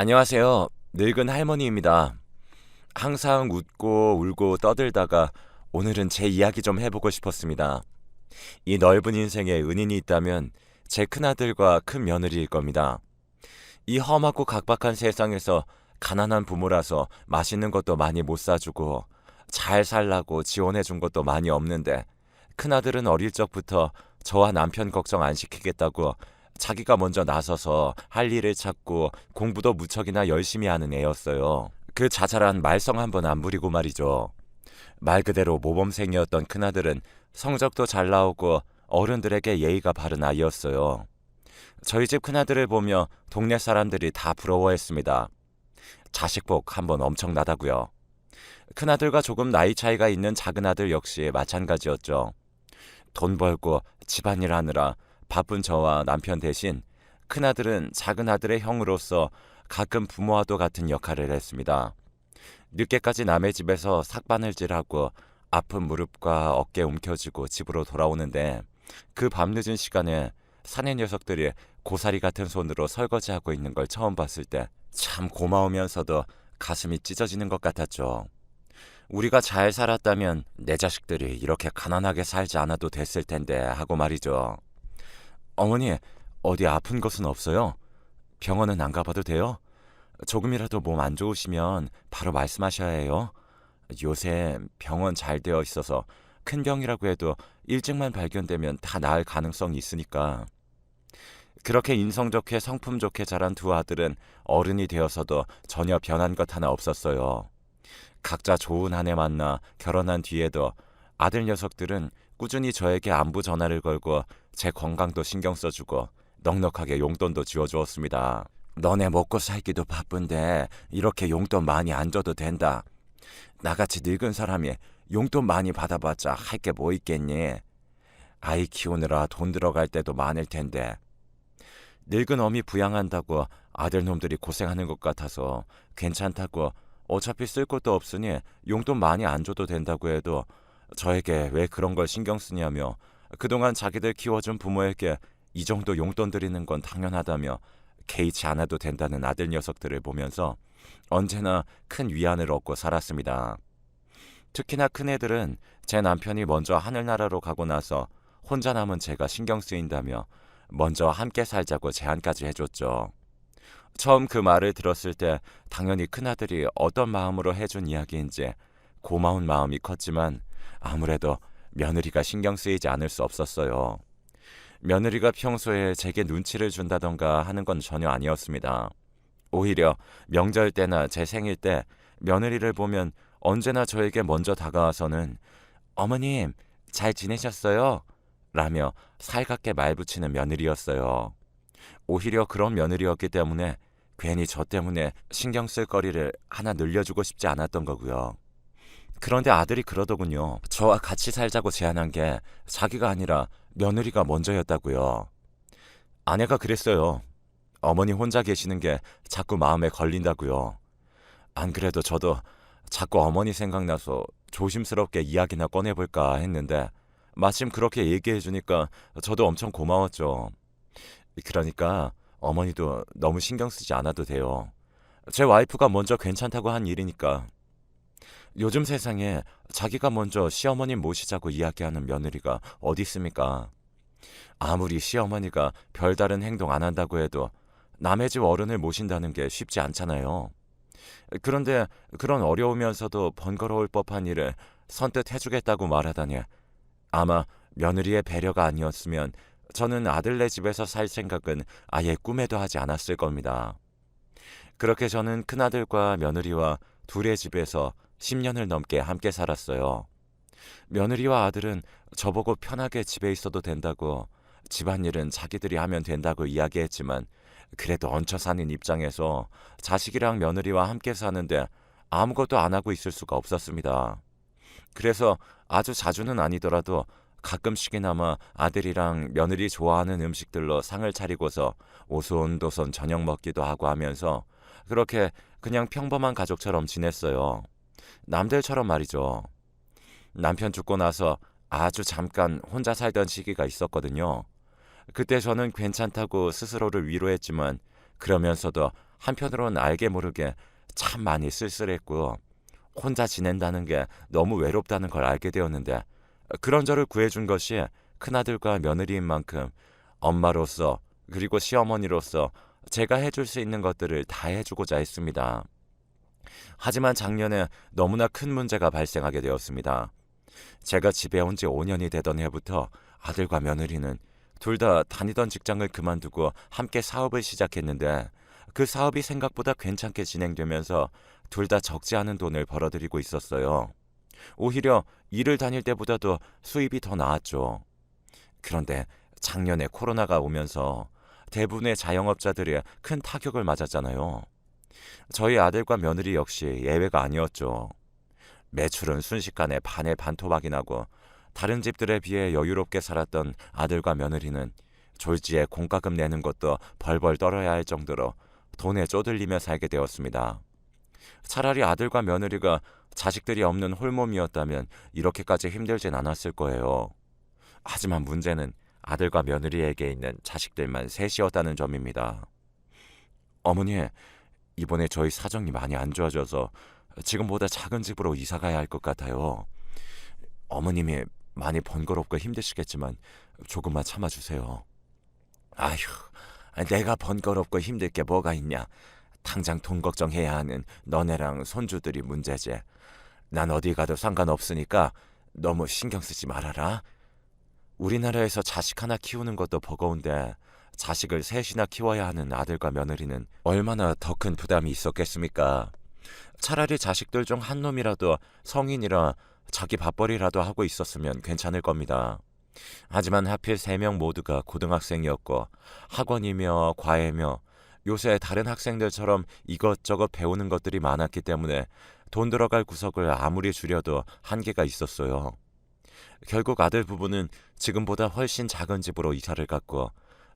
안녕하세요. 늙은 할머니입니다. 항상 웃고 울고 떠들다가 오늘은 제 이야기 좀 해보고 싶었습니다. 이 넓은 인생에 은인이 있다면 제 큰아들과 큰 며느리일 겁니다. 이 험하고 각박한 세상에서 가난한 부모라서 맛있는 것도 많이 못 사주고 잘 살라고 지원해준 것도 많이 없는데 큰아들은 어릴 적부터 저와 남편 걱정 안 시키겠다고 자기가 먼저 나서서 할 일을 찾고 공부도 무척이나 열심히 하는 애였어요. 그 자잘한 말썽 한번 안 부리고 말이죠. 말 그대로 모범생이었던 큰아들은 성적도 잘 나오고 어른들에게 예의가 바른 아이였어요. 저희 집 큰아들을 보며 동네 사람들이 다 부러워했습니다. 자식복 한번 엄청나다고요. 큰아들과 조금 나이 차이가 있는 작은아들 역시 마찬가지였죠. 돈 벌고 집안일 하느라 바쁜 저와 남편 대신 큰아들은 작은아들의 형으로서 가끔 부모와도 같은 역할을 했습니다. 늦게까지 남의 집에서 삭바늘질하고 아픈 무릎과 어깨 움켜쥐고 집으로 돌아오는데 그 밤늦은 시간에 사내 녀석들이 고사리 같은 손으로 설거지하고 있는 걸 처음 봤을 때 참 고마우면서도 가슴이 찢어지는 것 같았죠. 우리가 잘 살았다면 내 자식들이 이렇게 가난하게 살지 않아도 됐을 텐데 하고 말이죠. 어머니, 어디 아픈 것은 없어요? 병원은 안 가봐도 돼요? 조금이라도 몸 안 좋으시면 바로 말씀하셔야 해요. 요새 병원 잘 되어 있어서 큰 병이라고 해도 일찍만 발견되면 다 나을 가능성이 있으니까. 그렇게 인성 좋게 성품 좋게 자란 두 아들은 어른이 되어서도 전혀 변한 것 하나 없었어요. 각자 좋은 아내 만나 결혼한 뒤에도 아들 녀석들은 꾸준히 저에게 안부 전화를 걸고 제 건강도 신경 써주고 넉넉하게 용돈도 쥐어주었습니다. 너네 먹고 살기도 바쁜데 이렇게 용돈 많이 안 줘도 된다. 나같이 늙은 사람이 용돈 많이 받아봤자 할 게 뭐 있겠니? 아이 키우느라 돈 들어갈 때도 많을 텐데. 늙은 어미 부양한다고 아들놈들이 고생하는 것 같아서 괜찮다고 어차피 쓸 것도 없으니 용돈 많이 안 줘도 된다고 해도 저에게 왜 그런 걸 신경 쓰냐며 그동안 자기들 키워준 부모에게 이 정도 용돈 드리는 건 당연하다며 개의치 않아도 된다는 아들 녀석들을 보면서 언제나 큰 위안을 얻고 살았습니다. 특히나 큰애들은 제 남편이 먼저 하늘나라로 가고 나서 혼자 남은 제가 신경 쓰인다며 먼저 함께 살자고 제안까지 해줬죠. 처음 그 말을 들었을 때 당연히 큰아들이 어떤 마음으로 해준 이야기인지 고마운 마음이 컸지만 아무래도 며느리가 신경 쓰이지 않을 수 없었어요. 며느리가 평소에 제게 눈치를 준다던가 하는 건 전혀 아니었습니다. 오히려 명절 때나 제 생일 때 며느리를 보면 언제나 저에게 먼저 다가와서는 어머님, 잘 지내셨어요? 라며 살갑게 말붙이는 며느리였어요. 오히려 그런 며느리였기 때문에 괜히 저 때문에 신경 쓸 거리를 하나 늘려주고 싶지 않았던 거고요. 그런데 아들이 그러더군요. 저와 같이 살자고 제안한 게 자기가 아니라 며느리가 먼저였다고요. 아내가 그랬어요. 어머니 혼자 계시는 게 자꾸 마음에 걸린다고요. 안 그래도 저도 자꾸 어머니 생각나서 조심스럽게 이야기나 꺼내볼까 했는데 마침 그렇게 얘기해 주니까 저도 엄청 고마웠죠. 그러니까 어머니도 너무 신경 쓰지 않아도 돼요. 제 와이프가 먼저 괜찮다고 한 일이니까. 요즘 세상에 자기가 먼저 시어머님 모시자고 이야기하는 며느리가 어디 있습니까? 아무리 시어머니가 별다른 행동 안 한다고 해도 남의 집 어른을 모신다는 게 쉽지 않잖아요. 그런데 그런 어려우면서도 번거로울 법한 일을 선뜻 해주겠다고 말하다니 아마 며느리의 배려가 아니었으면 저는 아들네 집에서 살 생각은 아예 꿈에도 하지 않았을 겁니다. 그렇게 저는 큰아들과 며느리와 둘의 집에서 10년을 넘게 함께 살았어요. 며느리와 아들은 저보고 편하게 집에 있어도 된다고 집안일은 자기들이 하면 된다고 이야기했지만 그래도 얹혀 사는 입장에서 자식이랑 며느리와 함께 사는데 아무것도 안 하고 있을 수가 없었습니다. 그래서 아주 자주는 아니더라도 가끔씩이나마 아들이랑 며느리 좋아하는 음식들로 상을 차리고서 오손도손 저녁 먹기도 하고 하면서 그렇게 그냥 평범한 가족처럼 지냈어요. 남들처럼 말이죠. 남편 죽고 나서 아주 잠깐 혼자 살던 시기가 있었거든요. 그때 저는 괜찮다고 스스로를 위로했지만 그러면서도 한편으론 알게 모르게 참 많이 쓸쓸했고 혼자 지낸다는 게 너무 외롭다는 걸 알게 되었는데 그런 저를 구해준 것이 큰아들과 며느리인 만큼 엄마로서 그리고 시어머니로서 제가 해줄 수 있는 것들을 다 해주고자 했습니다. 하지만 작년에 너무나 큰 문제가 발생하게 되었습니다. 제가 집에 온 지 5년이 되던 해부터 아들과 며느리는 둘 다 다니던 직장을 그만두고 함께 사업을 시작했는데 그 사업이 생각보다 괜찮게 진행되면서 둘 다 적지 않은 돈을 벌어들이고 있었어요. 오히려 일을 다닐 때보다도 수입이 더 나았죠. 그런데 작년에 코로나가 오면서 대부분의 자영업자들이 큰 타격을 맞았잖아요. 저희 아들과 며느리 역시 예외가 아니었죠. 매출은 순식간에 반에 반토막이 나고 다른 집들에 비해 여유롭게 살았던 아들과 며느리는 졸지에 공과금 내는 것도 벌벌 떨어야 할 정도로 돈에 쪼들리며 살게 되었습니다. 차라리 아들과 며느리가 자식들이 없는 홀몸이었다면 이렇게까지 힘들진 않았을 거예요. 하지만 문제는 아들과 며느리에게 있는 자식들만 셋이었다는 점입니다. 어머니, 이번에 저희 사정이 많이 안 좋아져서 지금보다 작은 집으로 이사 가야 할 것 같아요. 어머님이 많이 번거롭고 힘드시겠지만 조금만 참아주세요. 아휴, 내가 번거롭고 힘들 게 뭐가 있냐. 당장 돈 걱정해야 하는 너네랑 손주들이 문제지. 난 어디 가도 상관없으니까 너무 신경 쓰지 말아라. 우리나라에서 자식 하나 키우는 것도 버거운데 자식을 셋이나 키워야 하는 아들과 며느리는 얼마나 더 큰 부담이 있었겠습니까? 차라리 자식들 중 한 놈이라도 성인이라 자기 밥벌이라도 하고 있었으면 괜찮을 겁니다. 하지만 하필 3명 모두가 고등학생이었고 학원이며 과외며 요새 다른 학생들처럼 이것저것 배우는 것들이 많았기 때문에 돈 들어갈 구석을 아무리 줄여도 한계가 있었어요. 결국 아들 부부는 지금보다 훨씬 작은 집으로 이사를 갔고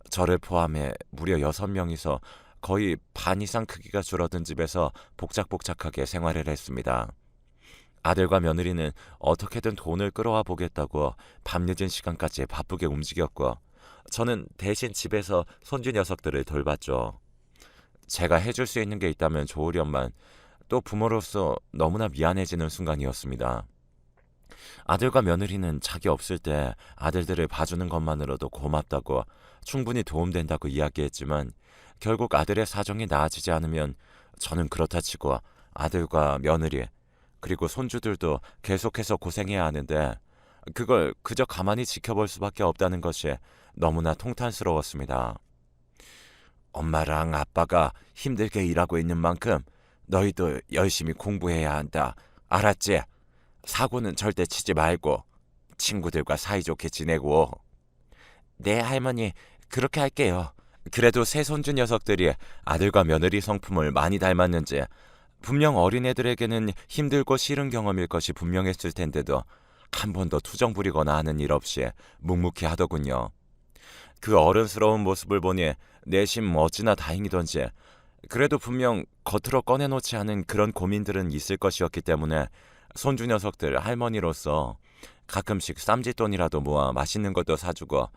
저를 포함해 무려 6명이서 거의 반 이상 크기가 줄어든 집에서 복작복작하게 생활을 했습니다. 아들과 며느리는 어떻게든 돈을 끌어와 보겠다고 밤늦은 시간까지 바쁘게 움직였고 저는 대신 집에서 손주 녀석들을 돌봤죠. 제가 해줄 수 있는 게 있다면 좋으련만 또 부모로서 너무나 미안해지는 순간이었습니다. 아들과 며느리는 자기 없을 때 아들들을 봐주는 것만으로도 고맙다고 충분히 도움된다고 이야기했지만 결국 아들의 사정이 나아지지 않으면 저는 그렇다 치고 아들과 며느리 그리고 손주들도 계속해서 고생해야 하는데 그걸 그저 가만히 지켜볼 수밖에 없다는 것이 너무나 통탄스러웠습니다. 엄마랑 아빠가 힘들게 일하고 있는 만큼 너희도 열심히 공부해야 한다. 알았지? 사고는 절대 치지 말고 친구들과 사이좋게 지내고. 네, 할머니. 그렇게 할게요. 그래도 새 손주 녀석들이 아들과 며느리 성품을 많이 닮았는지 분명 어린애들에게는 힘들고 싫은 경험일 것이 분명했을 텐데도 한 번도 투정 부리거나 하는 일 없이 묵묵히 하더군요. 그 어른스러운 모습을 보니 내심 어찌나 다행이던지 그래도 분명 겉으로 꺼내놓지 않은 그런 고민들은 있을 것이었기 때문에 손주 녀석들 할머니로서 가끔씩 쌈짓돈이라도 모아 맛있는 것도 사주고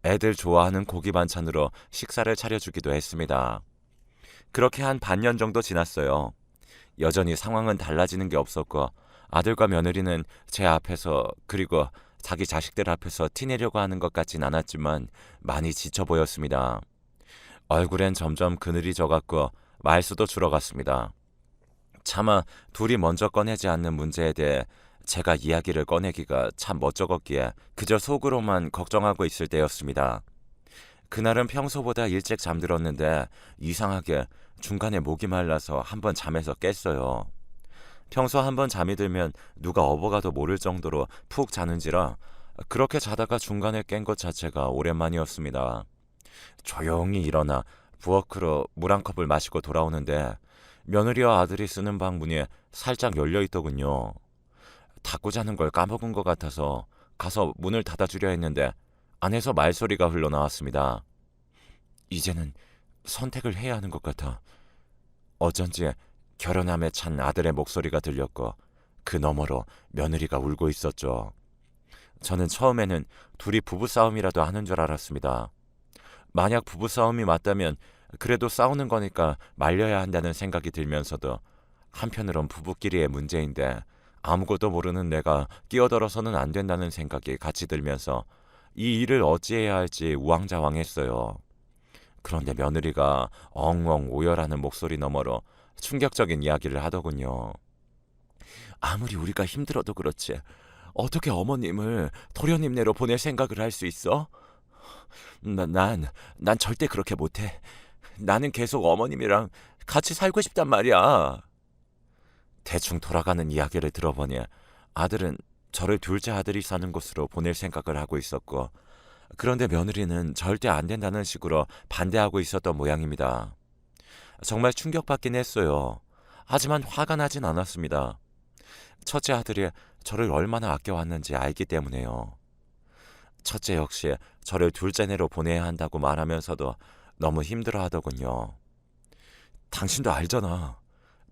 애들 좋아하는 고기 반찬으로 식사를 차려주기도 했습니다. 그렇게 한 반년 정도 지났어요. 여전히 상황은 달라지는 게 없었고 아들과 며느리는 제 앞에서 그리고 자기 자식들 앞에서 티내려고 하는 것 같진 않았지만 많이 지쳐 보였습니다. 얼굴엔 점점 그늘이 져갔고 말수도 줄어갔습니다. 차마 둘이 먼저 꺼내지 않는 문제에 대해 제가 이야기를 꺼내기가 참 멋쩍었기에 그저 속으로만 걱정하고 있을 때였습니다. 그날은 평소보다 일찍 잠들었는데 이상하게 중간에 목이 말라서 한번 잠에서 깼어요. 평소 한번 잠이 들면 누가 업어가도 모를 정도로 푹 자는지라 그렇게 자다가 중간에 깬 것 자체가 오랜만이었습니다. 조용히 일어나 부엌으로 물 한 컵을 마시고 돌아오는데 며느리와 아들이 쓰는 방 문이 살짝 열려 있더군요. 닫고 자는 걸 까먹은 것 같아서 가서 문을 닫아주려 했는데 안에서 말소리가 흘러나왔습니다. 이제는 선택을 해야 하는 것 같아. 어쩐지 결혼함에 찬 아들의 목소리가 들렸고 그 너머로 며느리가 울고 있었죠. 저는 처음에는 둘이 부부싸움이라도 하는 줄 알았습니다. 만약 부부싸움이 맞다면 그래도 싸우는 거니까 말려야 한다는 생각이 들면서도 한편으론 부부끼리의 문제인데 아무것도 모르는 내가 끼어들어서는 안 된다는 생각이 같이 들면서 이 일을 어찌해야 할지 우왕좌왕했어요. 그런데 며느리가 엉엉 오열하는 목소리 너머로 충격적인 이야기를 하더군요. 아무리 우리가 힘들어도 그렇지 어떻게 어머님을 도련님네로 보낼 생각을 할 수 있어? 난 절대 그렇게 못해. 나는 계속 어머님이랑 같이 살고 싶단 말이야. 대충 돌아가는 이야기를 들어보니 아들은 저를 둘째 아들이 사는 곳으로 보낼 생각을 하고 있었고, 그런데 며느리는 절대 안 된다는 식으로 반대하고 있었던 모양입니다. 정말 충격받긴 했어요. 하지만 화가 나진 않았습니다. 첫째 아들이 저를 얼마나 아껴왔는지 알기 때문에요. 첫째 역시 저를 둘째네로 보내야 한다고 말하면서도 너무 힘들어하더군요. 당신도 알잖아.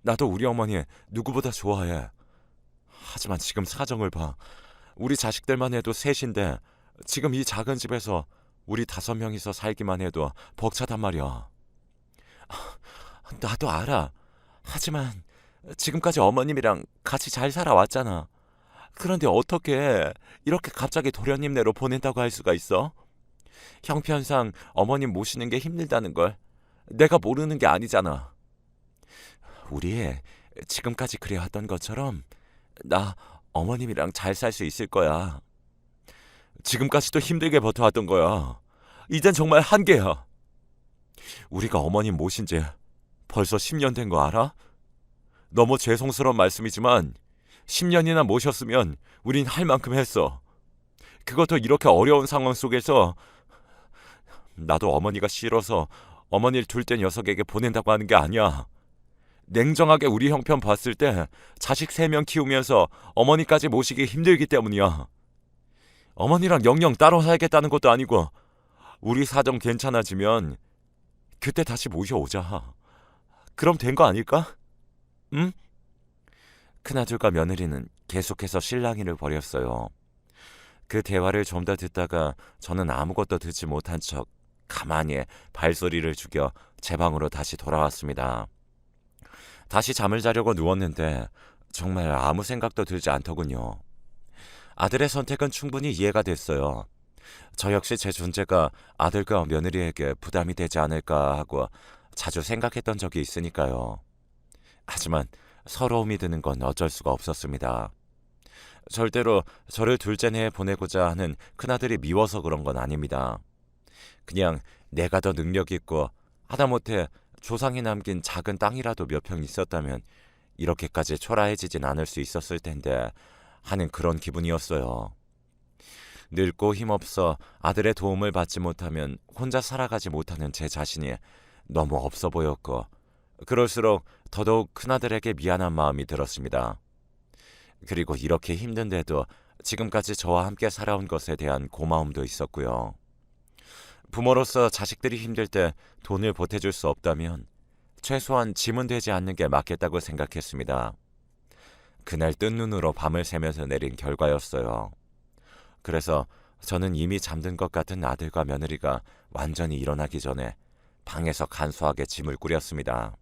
나도 우리 어머니 누구보다 좋아해. 하지만 지금 사정을 봐. 우리 자식들만 해도 셋인데 지금 이 작은 집에서 우리 5명이서 살기만 해도 벅차단 말이야. 나도 알아. 하지만 지금까지 어머님이랑 같이 잘 살아왔잖아. 그런데 어떻게 이렇게 갑자기 도련님네로 보낸다고 할 수가 있어? 형편상 어머님 모시는 게 힘들다는 걸 내가 모르는 게 아니잖아. 우리 지금까지 그래왔던 것처럼 나 어머님이랑 잘 살 수 있을 거야. 지금까지도 힘들게 버텨왔던 거야. 이젠 정말 한계야. 우리가 어머님 모신 지 벌써 10년 된 거 알아? 너무 죄송스러운 말씀이지만 10년이나 모셨으면 우린 할 만큼 했어. 그것도 이렇게 어려운 상황 속에서. 나도 어머니가 싫어서 어머니를 둘째 녀석에게 보낸다고 하는 게 아니야. 냉정하게 우리 형편 봤을 때 자식 3명 키우면서 어머니까지 모시기 힘들기 때문이야. 어머니랑 영영 따로 살겠다는 것도 아니고, 우리 사정 괜찮아지면 그때 다시 모셔오자. 그럼 된 거 아닐까? 응? 큰아들과 며느리는 계속해서 실랑이를 벌였어요. 그 대화를 좀 더 듣다가 저는 아무것도 듣지 못한 척 가만히 발소리를 죽여 제 방으로 다시 돌아왔습니다. 다시 잠을 자려고 누웠는데 정말 아무 생각도 들지 않더군요. 아들의 선택은 충분히 이해가 됐어요. 저 역시 제 존재가 아들과 며느리에게 부담이 되지 않을까 하고 자주 생각했던 적이 있으니까요. 하지만 서러움이 드는 건 어쩔 수가 없었습니다. 절대로 저를 둘째네에 보내고자 하는 큰아들이 미워서 그런 건 아닙니다. 그냥 내가 더 능력 있고 하다못해 조상이 남긴 작은 땅이라도 몇 평 있었다면 이렇게까지 초라해지진 않을 수 있었을 텐데 하는 그런 기분이었어요. 늙고 힘없어 아들의 도움을 받지 못하면 혼자 살아가지 못하는 제 자신이 너무 없어 보였고, 그럴수록 더더욱 큰아들에게 미안한 마음이 들었습니다. 그리고 이렇게 힘든데도 지금까지 저와 함께 살아온 것에 대한 고마움도 있었고요. 부모로서 자식들이 힘들 때 돈을 보태줄 수 없다면 최소한 짐은 되지 않는 게 맞겠다고 생각했습니다. 그날 뜬 눈으로 밤을 새면서 내린 결과였어요. 그래서 저는 이미 잠든 것 같은 아들과 며느리가 완전히 일어나기 전에 방에서 간소하게 짐을 꾸렸습니다.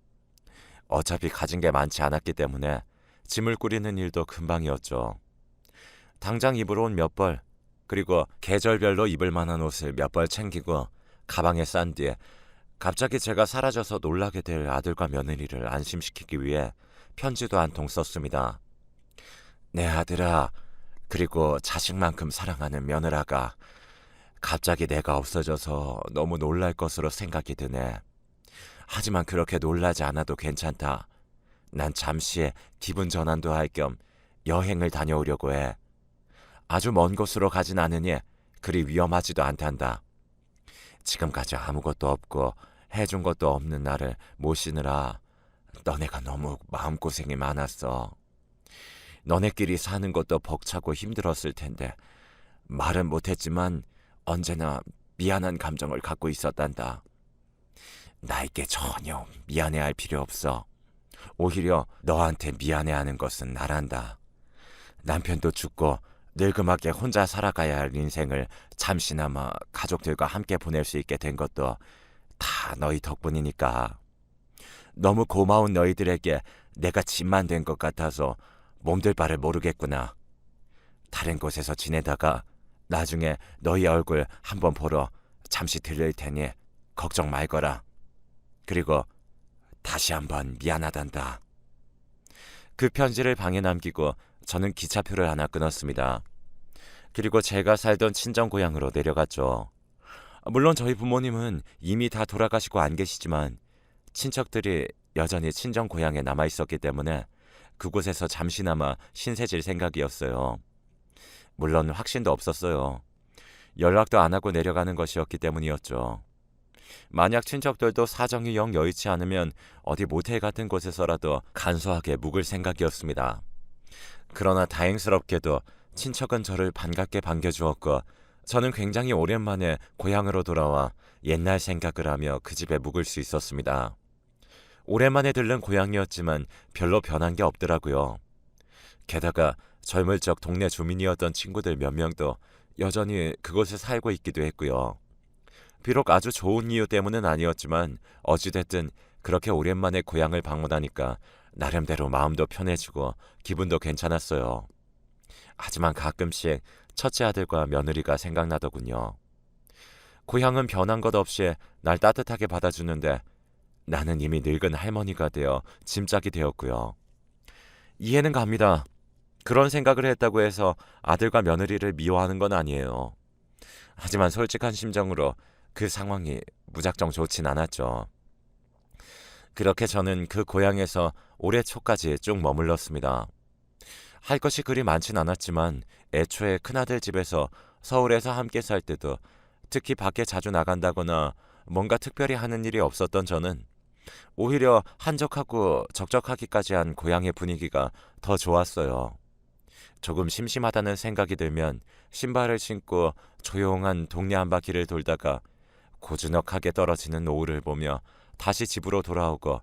어차피 가진 게 많지 않았기 때문에 짐을 꾸리는 일도 금방이었죠. 당장 입으러 온 몇 벌, 그리고 계절별로 입을 만한 옷을 몇 벌 챙기고 가방에 싼 뒤에 갑자기 제가 사라져서 놀라게 될 아들과 며느리를 안심시키기 위해 편지도 한 통 썼습니다. 내 아들아, 그리고 자식만큼 사랑하는 며느라가, 갑자기 내가 없어져서 너무 놀랄 것으로 생각이 드네. 하지만 그렇게 놀라지 않아도 괜찮다. 난 잠시 기분 전환도 할 겸 여행을 다녀오려고 해. 아주 먼 곳으로 가진 않으니 그리 위험하지도 않단다. 지금까지 아무것도 없고 해준 것도 없는 나를 모시느라 너네가 너무 마음고생이 많았어. 너네끼리 사는 것도 벅차고 힘들었을 텐데 말은 못했지만 언제나 미안한 감정을 갖고 있었단다. 나에게 전혀 미안해할 필요 없어. 오히려 너한테 미안해하는 것은 나란다. 남편도 죽고 늙음하게 혼자 살아가야 할 인생을 잠시나마 가족들과 함께 보낼 수 있게 된 것도 다 너희 덕분이니까. 너무 고마운 너희들에게 내가 짐만 된 것 같아서 몸둘 바를 모르겠구나. 다른 곳에서 지내다가 나중에 너희 얼굴 한번 보러 잠시 들릴 테니 걱정 말거라. 그리고 다시 한번 미안하단다. 그 편지를 방에 남기고 저는 기차표를 하나 끊었습니다. 그리고 제가 살던 친정 고향으로 내려갔죠. 물론 저희 부모님은 이미 다 돌아가시고 안 계시지만 친척들이 여전히 친정 고향에 남아 있었기 때문에 그곳에서 잠시나마 신세질 생각이었어요. 물론 확신도 없었어요. 연락도 안 하고 내려가는 것이었기 때문이었죠. 만약 친척들도 사정이 영 여의치 않으면 어디 모텔 같은 곳에서라도 간소하게 묵을 생각이었습니다. 그러나 다행스럽게도 친척은 저를 반갑게 반겨주었고 저는 굉장히 오랜만에 고향으로 돌아와 옛날 생각을 하며 그 집에 묵을 수 있었습니다. 오랜만에 들른 고향이었지만 별로 변한 게 없더라고요. 게다가 젊을 적 동네 주민이었던 친구들 몇 명도 여전히 그곳에 살고 있기도 했고요. 비록 아주 좋은 이유 때문은 아니었지만 어찌됐든 그렇게 오랜만에 고향을 방문하니까 나름대로 마음도 편해지고 기분도 괜찮았어요. 하지만 가끔씩 첫째 아들과 며느리가 생각나더군요. 고향은 변한 것 없이 날 따뜻하게 받아주는데 나는 이미 늙은 할머니가 되어 짐짝이 되었고요. 이해는 갑니다. 그런 생각을 했다고 해서 아들과 며느리를 미워하는 건 아니에요. 하지만 솔직한 심정으로 그 상황이 무작정 좋진 않았죠. 그렇게 저는 그 고향에서 올해 초까지 쭉 머물렀습니다. 할 것이 그리 많진 않았지만 애초에 큰아들 집에서 서울에서 함께 살 때도 특히 밖에 자주 나간다거나 뭔가 특별히 하는 일이 없었던 저는 오히려 한적하고 적적하기까지 한 고향의 분위기가 더 좋았어요. 조금 심심하다는 생각이 들면 신발을 신고 조용한 동네 한 바퀴를 돌다가 고즈넉하게 떨어지는 노을을 보며 다시 집으로 돌아오고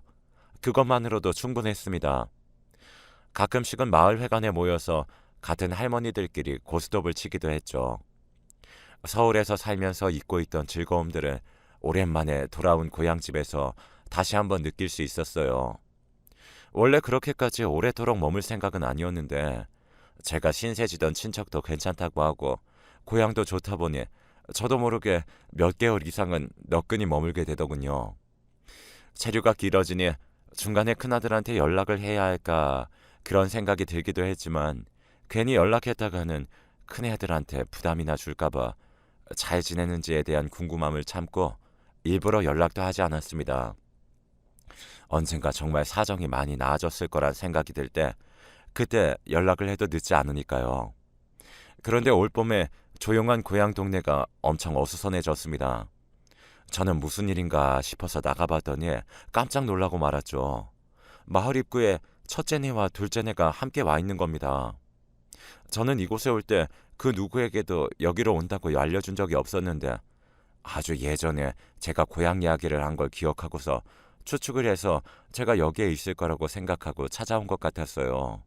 그것만으로도 충분했습니다. 가끔씩은 마을 회관에 모여서 같은 할머니들끼리 고스톱을 치기도 했죠. 서울에서 살면서 잊고 있던 즐거움들을 오랜만에 돌아온 고향집에서 다시 한번 느낄 수 있었어요. 원래 그렇게까지 오래도록 머물 생각은 아니었는데 제가 신세지던 친척도 괜찮다고 하고 고향도 좋다 보니 저도 모르게 몇 개월 이상은 너끈히 머물게 되더군요. 체류가 길어지니 중간에 큰아들한테 연락을 해야 할까 그런 생각이 들기도 했지만 괜히 연락했다가는 큰애들한테 부담이나 줄까봐 잘 지내는지에 대한 궁금함을 참고 일부러 연락도 하지 않았습니다. 언젠가 정말 사정이 많이 나아졌을 거란 생각이 들 때 그때 연락을 해도 늦지 않으니까요. 그런데 올봄에 조용한 고향 동네가 엄청 어수선해졌습니다. 저는 무슨 일인가 싶어서 나가봤더니 깜짝 놀라고 말았죠. 마을 입구에 첫째네와 둘째네가 함께 와 있는 겁니다. 저는 이곳에 올 때 그 누구에게도 여기로 온다고 알려준 적이 없었는데 아주 예전에 제가 고향 이야기를 한 걸 기억하고서 추측을 해서 제가 여기에 있을 거라고 생각하고 찾아온 것 같았어요.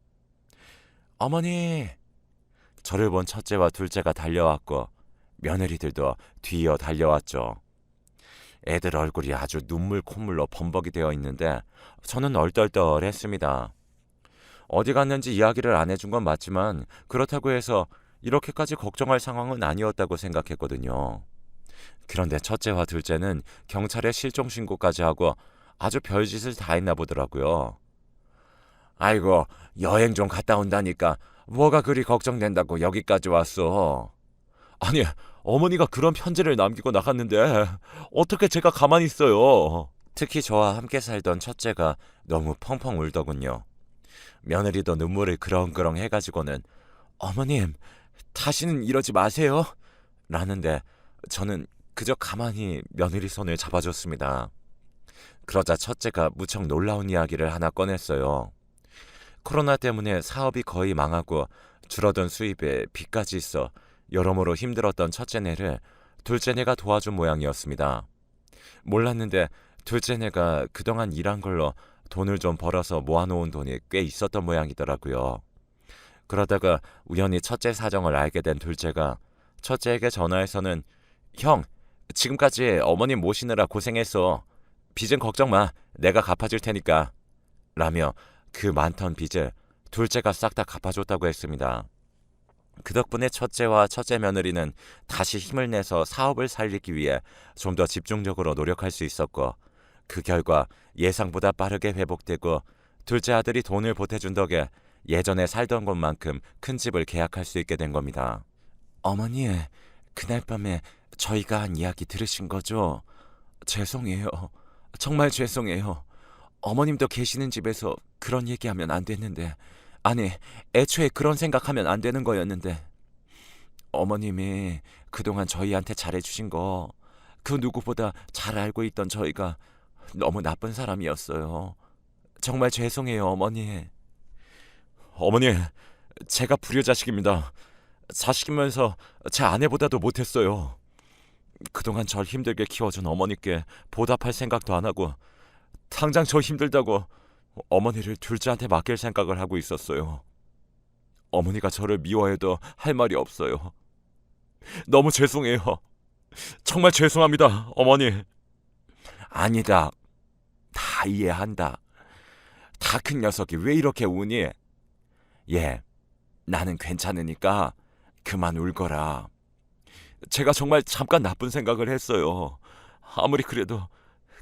어머니! 저를 본 첫째와 둘째가 달려왔고 며느리들도 뒤이어 달려왔죠. 애들 얼굴이 아주 눈물 콧물로 범벅이 되어 있는데 저는 얼떨떨했습니다. 어디 갔는지 이야기를 안 해준 건 맞지만 그렇다고 해서 이렇게까지 걱정할 상황은 아니었다고 생각했거든요. 그런데 첫째와 둘째는 경찰에 실종 신고까지 하고 아주 별짓을 다 했나 보더라고요. 아이고, 여행 좀 갔다 온다니까 뭐가 그리 걱정된다고 여기까지 왔어. 아니, 어머니가 그런 편지를 남기고 나갔는데 어떻게 제가 가만히 있어요. 특히 저와 함께 살던 첫째가 너무 펑펑 울더군요. 며느리도 눈물을 그렁그렁 해가지고는 어머님, 다시는 이러지 마세요. 라는데 저는 그저 가만히 며느리 손을 잡아줬습니다. 그러자 첫째가 무척 놀라운 이야기를 하나 꺼냈어요. 코로나 때문에 사업이 거의 망하고 줄어든 수입에 빚까지 있어 여러모로 힘들었던 첫째네를 둘째네가 도와준 모양이었습니다. 몰랐는데 둘째네가 그동안 일한 걸로 돈을 좀 벌어서 모아놓은 돈이 꽤 있었던 모양이더라고요. 그러다가 우연히 첫째 사정을 알게 된 둘째가 첫째에게 전화해서는 형, 지금까지 어머님 모시느라 고생했어. 빚은 걱정 마. 내가 갚아줄 테니까. 라며 그 많던 빚을 둘째가 싹 다 갚아줬다고 했습니다. 그 덕분에 첫째와 첫째 며느리는 다시 힘을 내서 사업을 살리기 위해 좀 더 집중적으로 노력할 수 있었고, 그 결과 예상보다 빠르게 회복되고 둘째 아들이 돈을 보태준 덕에 예전에 살던 곳만큼 큰 집을 계약할 수 있게 된 겁니다. 어머니, 그날 밤에 저희가 한 이야기 들으신 거죠? 죄송해요. 정말 죄송해요. 어머님도 계시는 집에서 그런 얘기하면 안 됐는데, 아니, 애초에 그런 생각하면 안 되는 거였는데, 어머님이 그동안 저희한테 잘해주신 거 그 누구보다 잘 알고 있던 저희가 너무 나쁜 사람이었어요. 정말 죄송해요, 어머니. 어머니, 제가 불효자식입니다. 자식이면서 제 아내보다도 못했어요. 그동안 절 힘들게 키워준 어머니께 보답할 생각도 안 하고 당장 저 힘들다고 어머니를 둘째한테 맡길 생각을 하고 있었어요. 어머니가 저를 미워해도 할 말이 없어요. 너무 죄송해요. 정말 죄송합니다, 어머니. 아니다. 다 이해한다. 다 큰 녀석이 왜 이렇게 우니? 예, 나는 괜찮으니까 그만 울거라. 제가 정말 잠깐 나쁜 생각을 했어요. 아무리 그래도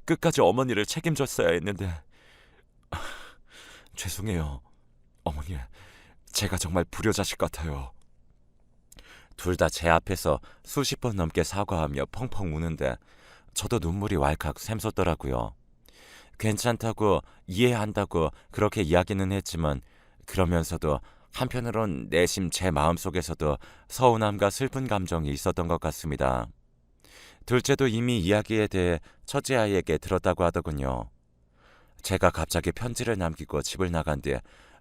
끝까지 어머니를 책임졌어야 했는데. 죄송해요, 어머니. 제가 정말 불효자식 같아요. 둘 다 제 앞에서 수십 번 넘게 사과하며 펑펑 우는데 저도 눈물이 왈칵 샘솟더라고요. 괜찮다고 이해한다고 그렇게 이야기는 했지만 그러면서도 한편으론 내심 제 마음속에서도 서운함과 슬픈 감정이 있었던 것 같습니다. 둘째도 이미 이야기에 대해 첫째 아이에게 들었다고 하더군요. 제가 갑자기 편지를 남기고 집을 나간 뒤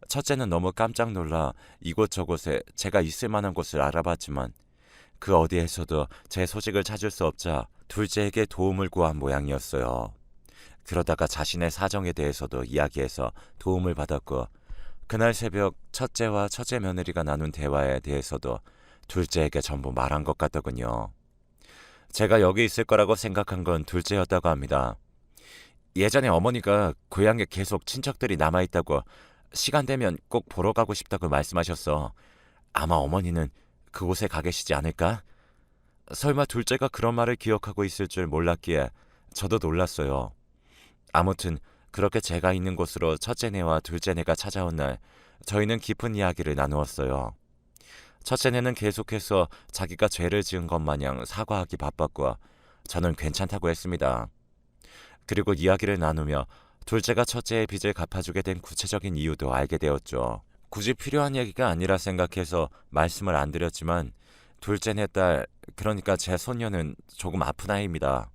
첫째는 너무 깜짝 놀라 이곳저곳에 제가 있을 만한 곳을 알아봤지만 그 어디에서도 제 소식을 찾을 수 없자 둘째에게 도움을 구한 모양이었어요. 그러다가 자신의 사정에 대해서도 이야기해서 도움을 받았고, 그날 새벽 첫째와 첫째 며느리가 나눈 대화에 대해서도 둘째에게 전부 말한 것 같더군요. 제가 여기 있을 거라고 생각한 건 둘째였다고 합니다. 예전에 어머니가 고향에 계속 친척들이 남아있다고 시간 되면 꼭 보러 가고 싶다고 말씀하셨어. 아마 어머니는 그곳에 가 계시지 않을까? 설마 둘째가 그런 말을 기억하고 있을 줄 몰랐기에 저도 놀랐어요. 아무튼 그렇게 제가 있는 곳으로 첫째네와 둘째네가 찾아온 날 저희는 깊은 이야기를 나누었어요. 첫째네는 계속해서 자기가 죄를 지은 것 마냥 사과하기 바빴고 저는 괜찮다고 했습니다. 그리고 이야기를 나누며 둘째가 첫째의 빚을 갚아주게 된 구체적인 이유도 알게 되었죠. 굳이 필요한 얘기가 아니라 생각해서 말씀을 안 드렸지만 둘째네 딸, 그러니까 제 손녀는 조금 아픈 아이입니다.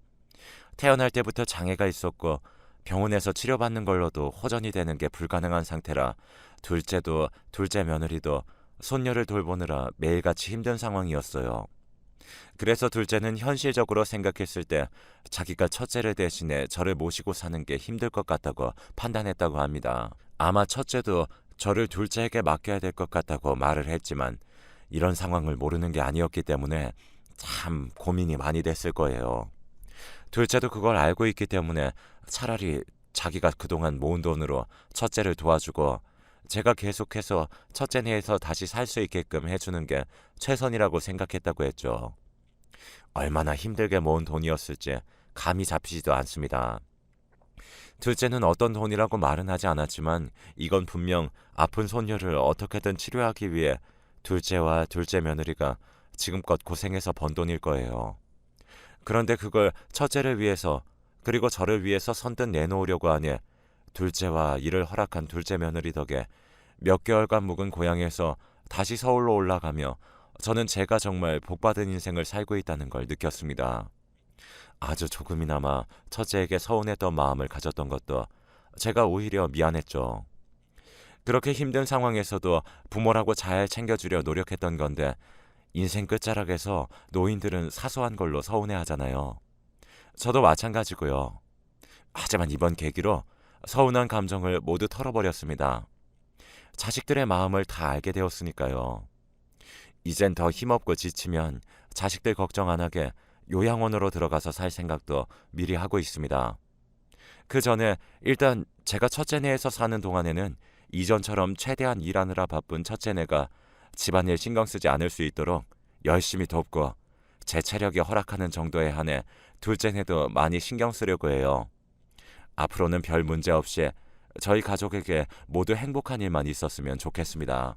태어날 때부터 장애가 있었고 병원에서 치료받는 걸로도 호전이 되는 게 불가능한 상태라 둘째도 둘째 며느리도 손녀를 돌보느라 매일같이 힘든 상황이었어요. 그래서 둘째는 현실적으로 생각했을 때 자기가 첫째를 대신해 저를 모시고 사는 게 힘들 것 같다고 판단했다고 합니다. 아마 첫째도 저를 둘째에게 맡겨야 될 것 같다고 말을 했지만 이런 상황을 모르는 게 아니었기 때문에 참 고민이 많이 됐을 거예요. 둘째도 그걸 알고 있기 때문에 차라리 자기가 그동안 모은 돈으로 첫째를 도와주고 제가 계속해서 첫째네에서 다시 살 수 있게끔 해주는 게 최선이라고 생각했다고 했죠. 얼마나 힘들게 모은 돈이었을지 감이 잡히지도 않습니다. 둘째는 어떤 돈이라고 말은 하지 않았지만 이건 분명 아픈 손녀를 어떻게든 치료하기 위해 둘째와 둘째 며느리가 지금껏 고생해서 번 돈일 거예요. 그런데 그걸 첫째를 위해서 그리고 저를 위해서 선뜻 내놓으려고 하니 둘째와 이를 허락한 둘째 며느리 덕에 몇 개월간 묵은 고향에서 다시 서울로 올라가며 저는 제가 정말 복받은 인생을 살고 있다는 걸 느꼈습니다. 아주 조금이나마 첫째에게 서운했던 마음을 가졌던 것도 제가 오히려 미안했죠. 그렇게 힘든 상황에서도 부모라고 잘 챙겨주려 노력했던 건데 인생 끝자락에서 노인들은 사소한 걸로 서운해하잖아요. 저도 마찬가지고요. 하지만 이번 계기로 서운한 감정을 모두 털어버렸습니다. 자식들의 마음을 다 알게 되었으니까요. 이젠 더 힘없고 지치면 자식들 걱정 안 하게 요양원으로 들어가서 살 생각도 미리 하고 있습니다. 그 전에 일단 제가 첫째네에서 사는 동안에는 이전처럼 최대한 일하느라 바쁜 첫째네가 집안일 신경 쓰지 않을 수 있도록 열심히 돕고 제 체력이 허락하는 정도에 한해 둘째네도 많이 신경 쓰려고 해요. 앞으로는 별 문제 없이 저희 가족에게 모두 행복한 일만 있었으면 좋겠습니다.